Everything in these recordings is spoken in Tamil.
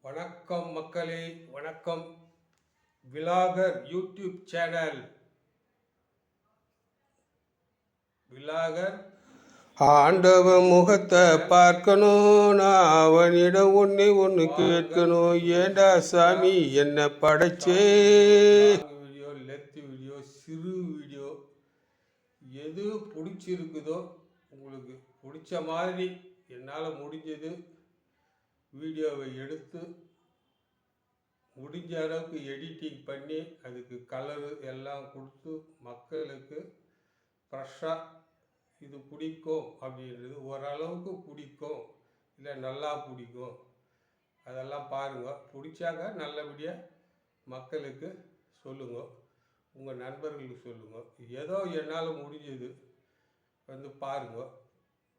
வணக்கம் மக்களே, வணக்கம். Vlogger YouTube channel. விலாகர் ஆண்டவன் முகத்தை பார்க்கணும், நான் அவனிடம் ஒன்று கேட்கணும். ஏண்டா சாமி என்ன படைச்சே? வீடியோ, லென்த் வீடியோ, சிறு வீடியோ, எது பிடிச்சிருக்குதோ உங்களுக்கு பிடிச்ச மாதிரி என்னால் முடிஞ்சது வீடியோவை எடுத்து முடிஞ்ச அளவுக்கு எடிட்டிங் பண்ணி அதுக்கு கலரு எல்லாம் கொடுத்து மக்களுக்கு ஃப்ரெஷ்ஷாக இது பிடிக்கும் அப்படின்றது ஓரளவுக்கு பிடிக்கும், இல்லை நல்லா பிடிக்கும், அதெல்லாம் பாருங்கள். பிடிச்சாக்க நல்லபடியாக மக்களுக்கு சொல்லுங்க, உங்கள் நண்பர்களுக்கு சொல்லுங்க. ஏதோ என்னால் முடிஞ்சது வந்து பாருங்க.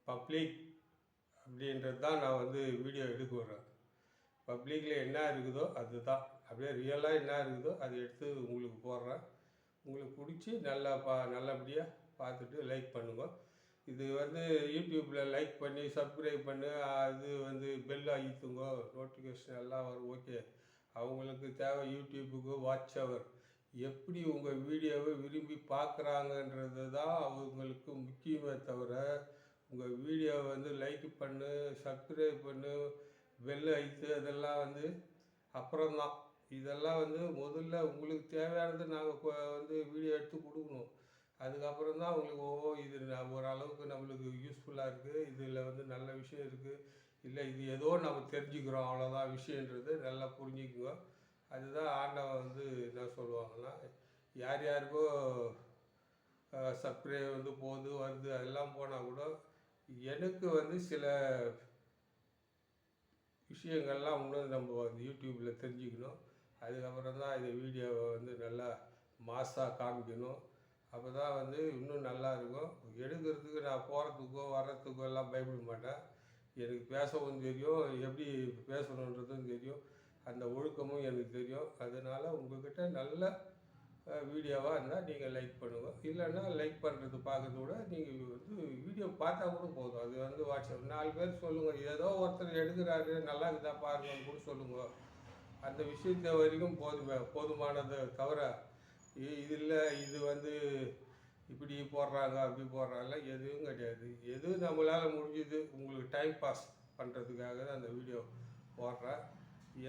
பப்ளிக் அப்படின்றது தான் நான் வீடியோ எடுக்க வரேன். பப்ளிக்கில் என்ன இருக்குதோ அதுதான், அப்படியே ரியலாக என்ன இருக்குதோ அதை எடுத்து உங்களுக்கு போடுறேன். உங்களுக்கு பிடிச்சி நல்லபடியாக பார்த்துட்டு லைக் பண்ணுங்க. இது யூடியூப்பில் லைக் பண்ணி சப்ஸ்கிரைப் பண்ணு, அது பெல் அழுத்துங்க, நோட்டிஃபிகேஷன் எல்லாம் வரும். ஓகே, அவங்களுக்கு தேவை யூடியூப்புக்கு வாட்ச் ஹவர், எப்படி உங்கள் வீடியோவை விரும்பி பார்க்குறாங்கன்றது தான் அவங்களுக்கு முக்கியமே தவிர உங்கள் வீடியோவை லைக் பண்ணு, சப்ஸ்கிரைப் பண்ணு, பெல் அழுத்து அதெல்லாம் அப்புறம்தான். இதெல்லாம் முதல்ல உங்களுக்கு தேவையானது நாங்கள் வீடியோ எடுத்து கொடுக்கணும். அதுக்கப்புறம் தான் உங்களுக்கு இது ஓரளவுக்கு நம்மளுக்கு யூஸ்ஃபுல்லாக இருக்குது, இதில் நல்ல விஷயம் இருக்குது, இல்லை இது ஏதோ நம்ம தெரிஞ்சுக்கிறோம் அவ்வளோதான் விஷயன்றது நல்லா புரிஞ்சுக்குங்க. அதுதான் ஆண்டவன் என்ன சொல்லுவாங்கன்னா, யார் யாருக்கோ சப்ஸ்கிரைப் போகுது வருது அதெல்லாம் போனால் கூட எனக்கு சில விஷயங்கள்லாம் இன்னும் நம்ம யூடியூப்பில் தெரிஞ்சுக்கணும். அதுக்கப்புறம் தான் இந்த வீடியோவை நல்லா மாஸாக காமிக்கணும். அப்போ தான் இன்னும் நல்லா இருக்கும். எடுக்கிறதுக்கு நான் போகிறதுக்கோ வர்றதுக்கோ எல்லாம் பயப்பட மாட்டேன். எனக்கு பேசவும் தெரியும், எப்படி பேசணுன்றதும் தெரியும், அந்த ஒழுக்கமும் எனக்கு தெரியும். அதனால் உங்கள்கிட்ட நல்ல வீடியோவாக இருந்தால் நீங்கள் லைக் பண்ணுங்கள், இல்லைன்னா லைக் பண்ணுறது பார்க்கறத விட நீங்கள் வீடியோ பார்த்தா கூட போதும். அது வாட்ஸ்அப் 4 பேர் சொல்லுங்கள், ஏதோ ஒருத்தர் எடுக்கிறாரு நல்லா இருக்குதா பாருங்கன்னு கூட சொல்லுங்கள். அந்த விஷயத்தை வரைக்கும் போதுமானதை தவிர இதில் இது இப்படி போடுறாங்க அப்படி போடுறாங்க எதுவும் கிடையாது. எது நம்மளால் முடிஞ்சது உங்களுக்கு டைம் பாஸ் பண்ணுறதுக்காக தான் அந்த வீடியோ போடுறேன்.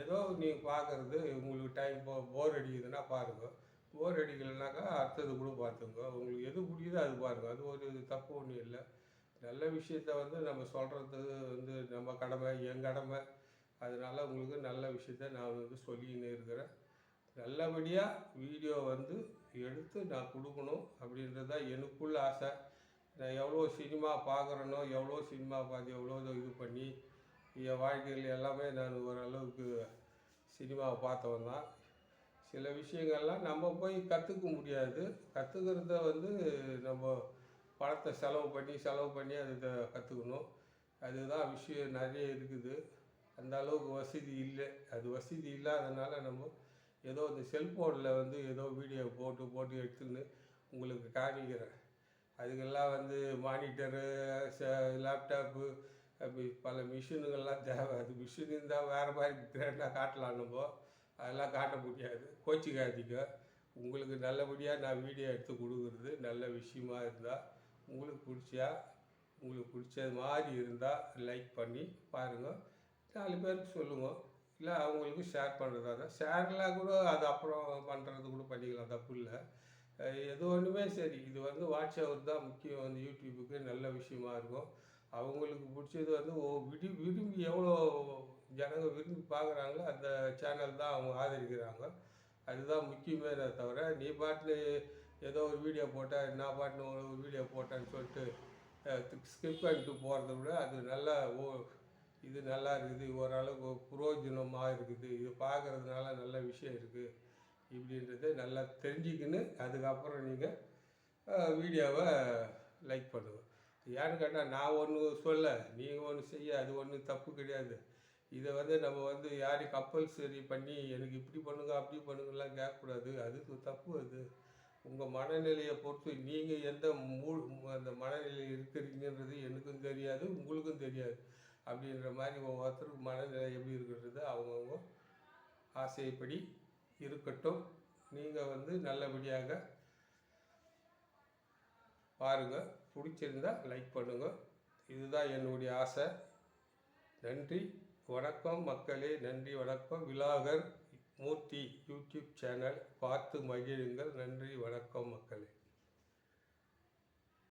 ஏதோ நீங்கள் பார்க்குறது உங்களுக்கு டைம் போர் அடிக்குதுன்னா பாருங்கள், போர் அடிக்கலைனாக்கா அடுத்தது கூட பார்த்துங்க. உங்களுக்கு எது பிடிக்குதோ அது பாருங்கள், அது ஒரு தப்பு ஒன்றும் இல்லை. நல்ல விஷயத்த நம்ம சொல்கிறது நம்ம கடமை, என் கடமை. அதனால் உங்களுக்கு நல்ல விஷயத்த நான் சொல்லின்னு இருக்கிறேன். நல்லபடியாக வீடியோ எடுத்து நான் கொடுக்கணும் அப்படின்றது தான் எனக்குள்ள ஆசை. நான் எவ்வளோ சினிமா பார்க்குறேனோ, எவ்வளோ சினிமா பார்த்து எவ்வளோ இது பண்ணி என் வாழ்க்கையில் எல்லாமே நான் ஓரளவுக்கு சினிமாவை பார்த்தவன் தான். சில விஷயங்கள்லாம் நம்ம போய் கற்றுக்க முடியாது, கற்றுக்கிறத நம்ம பணத்தை செலவு பண்ணி அதை கற்றுக்கணும். அதுதான் விஷயம் நிறைய இருக்குது. அந்த அளவுக்கு வசதி இல்லை. அது வசதி இல்லாதனால நம்ம ஏதோ இந்த செல்ஃபோனில் ஏதோ வீடியோ போட்டு எடுத்துன்னு உங்களுக்கு காமிக்கிறேன். அதுக்கெல்லாம் மானிட்டரு, லேப்டாப்பு, அப்படி பல மிஷினுங்கள்லாம் தேவை. அது மிஷின் இருந்தால் வேறு மாதிரி கிராண்டாக காட்டலாம், நம்ம அதெல்லாம் காட்ட முடியாது. கோச்சிக்காதீங்க. உங்களுக்கு நல்லபடியாக நான் வீடியோ எடுத்து கொடுக்குறது நல்ல விஷயமா இருந்தால் உங்களுக்கு பிடிச்சது மாதிரி இருந்தால் லைக் பண்ணி பாருங்கள், 4 பேருக்கு சொல்லுங்கள், இல்லை அவங்களுக்கு ஷேர் பண்ணுறதா தான். ஷேர்லாம் கூட அது அப்புறம் பண்ணுறது கூட பண்ணிக்கலாம், தப்பு இல்லை. எது ஒன்றுமே சரி, இது வாட்ச் ஹவர் தான் முக்கியம். யூடியூபுக்கு நல்ல விஷயமா இருக்கும். அவங்களுக்கு பிடிச்சது விரும்பி எவ்வளோ ஜனங்க விரும்பி பார்க்குறாங்களோ அந்த சேனல் தான் அவங்க ஆதரிக்கிறாங்க. அதுதான் முக்கியமே தவிர நீ பாட்டு ஏதோ ஒரு வீடியோ போட்டேன், நான் பாட்டு ஒரு வீடியோ போட்டேன்னு சொல்லிட்டு ஸ்கிப் பண்ணிட்டு போகிறத விட அது நல்லா இது நல்லா இருக்குது, ஓரளவுக்கு புரோஜனமாக இருக்குது, இது பார்க்குறதுனால நல்ல விஷயம் இருக்குது இப்படின்றத நல்லா தெரிஞ்சுக்கின்னு அதுக்கப்புறம் நீங்கள் வீடியோவை லைக் பண்ணுங்கள். ஏன்னு கேட்டால் நான் ஒன்று சொல்ல, நீங்கள் ஒன்று செய்ய, அது ஒன்றும் தப்பு கிடையாது. இதை நம்ம யாரையும் கம்பல்சரி பண்ணி எனக்கு இப்படி பண்ணுங்க அப்படி பண்ணுங்கலாம் கேட்கக்கூடாது, அது தப்பு. அது உங்கள் மனநிலையை பொறுத்து நீங்கள் எந்த அந்த மனநிலையில் இருக்கிறீங்கன்றது எனக்கும் தெரியாது, உங்களுக்கும் தெரியாது. அப்படின்ற மாதிரி ஒவ்வொருத்தருக்கு மனநிலை எப்படி இருக்கிறது அவங்கவுங்க ஆசைப்படி இருக்கட்டும். நீங்கள் வந்து நல்லபடியாக பாருங்கள். பிடிச்சிருந்தா லைக் பண்ணுங்கள். இதுதான் என்னுடைய ஆசை. நன்றி வணக்கம் மக்களே. நன்றி வணக்கம். விலாகர் மூர்த்தி யூடியூப் சேனல் பார்த்து மகிழுங்கள். நன்றி வணக்கம் மக்களே.